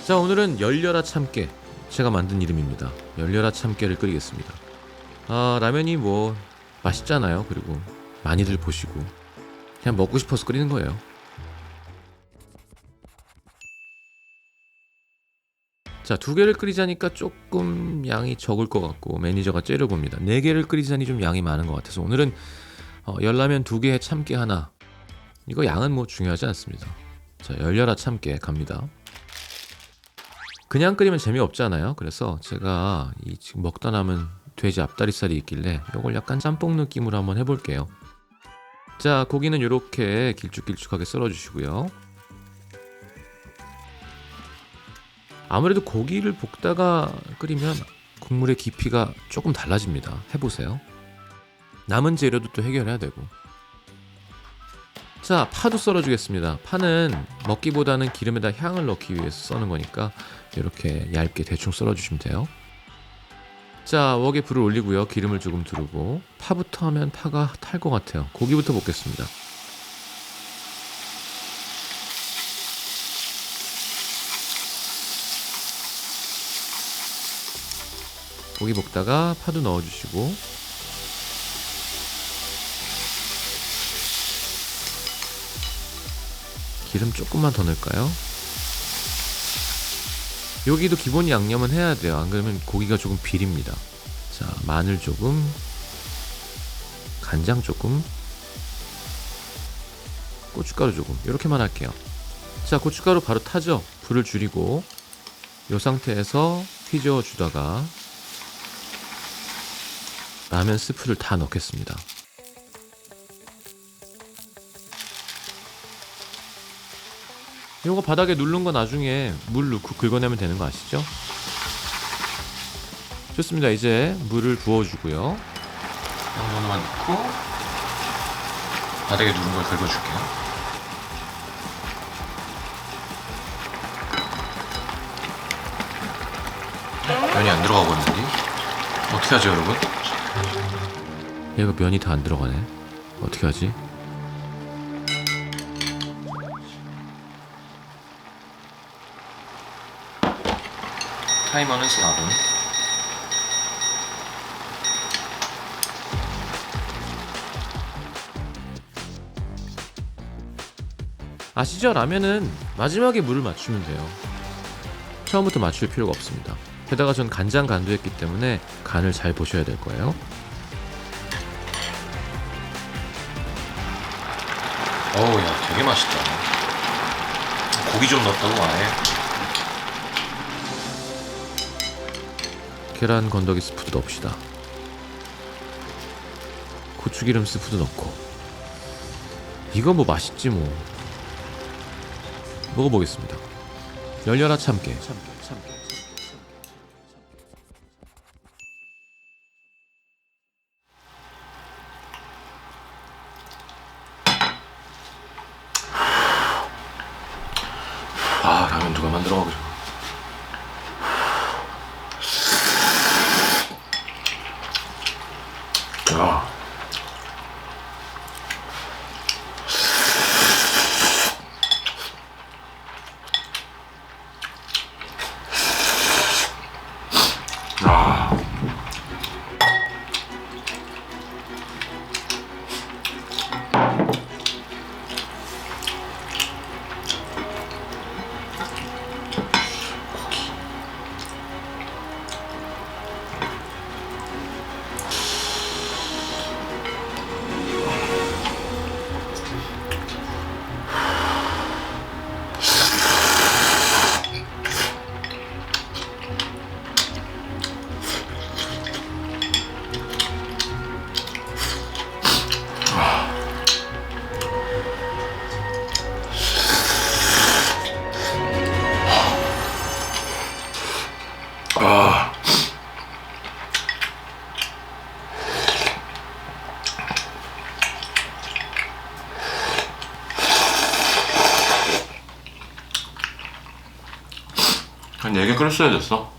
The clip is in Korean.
자, 오늘은 열려라 참깨, 제가 만든 이름입니다. 열려라 참깨를 끓이겠습니다. 라면이 뭐 맛있잖아요. 그리고 많이들 보시고 그냥 먹고 싶어서 끓이는 거예요. 자, 2개를 끓이자니까 조금 양이 적을 것 같고 매니저가 째려봅니다. 4개를 끓이자니 좀 양이 많은 것 같아서 오늘은 열라면 2개에 참깨 하나. 이거 양은 뭐 중요하지 않습니다. 자, 열려라 참깨 갑니다. 그냥 끓이면 재미없잖아요. 그래서 제가 이 지금 먹다 남은 돼지 앞다리살이 있길래 이걸 약간 짬뽕 느낌으로 한번 해볼게요. 자, 고기는 이렇게 길쭉길쭉하게 썰어주시고요. 아무래도 고기를 볶다가 끓이면 국물의 깊이가 조금 달라집니다. 해보세요. 남은 재료도 또 해결해야 되고. 자, 파도 썰어주겠습니다. 파는 먹기보다는 기름에다 향을 넣기 위해서 써는 거니까 이렇게 얇게 대충 썰어주시면 돼요. 자, 웍에 불을 올리고요. 기름을 조금 두르고 파부터 하면 파가 탈 것 같아요. 고기부터 볶겠습니다. 고기 볶다가 파도 넣어주시고 기름 조금만 더 넣을까요? 여기도 기본 양념은 해야 돼요. 안 그러면 고기가 조금 비립니다. 자, 마늘 조금, 간장 조금, 고춧가루 조금, 이렇게만 할게요. 자, 고춧가루 바로 타죠? 불을 줄이고 이 상태에서 휘저어 주다가 라면 스프를 다 넣겠습니다. 이거 바닥에 누른 거 나중에 물 넣고 긁어내면 되는 거 아시죠? 좋습니다. 이제 물을 부어주고요. 이 정도만 넣고 바닥에 누른 걸 긁어줄게요. 면이 안 들어가고 있는데 어떻게 하죠, 여러분? 얘가 면이 다 안 들어가네. 어떻게 하지? 타이머는 4분. 아시죠? 라면은 마지막에 물을 맞추면 돼요. 처음부터 맞출 필요가 없습니다. 게다가 전 간장 간도했기 때문에 간을 잘 보셔야 될 거예요. 어우, 야, 되게 맛있다. 고기 좀 넣었다고 아예. 계란 건더기 스프도 넣읍시다. 고추기름 스프도 넣고. 이거 뭐 맛있지 뭐. 먹어보겠습니다. 열려라 참깨. 라면 누가 만들어 먹으려. 한 4개 끓였어야 됐어.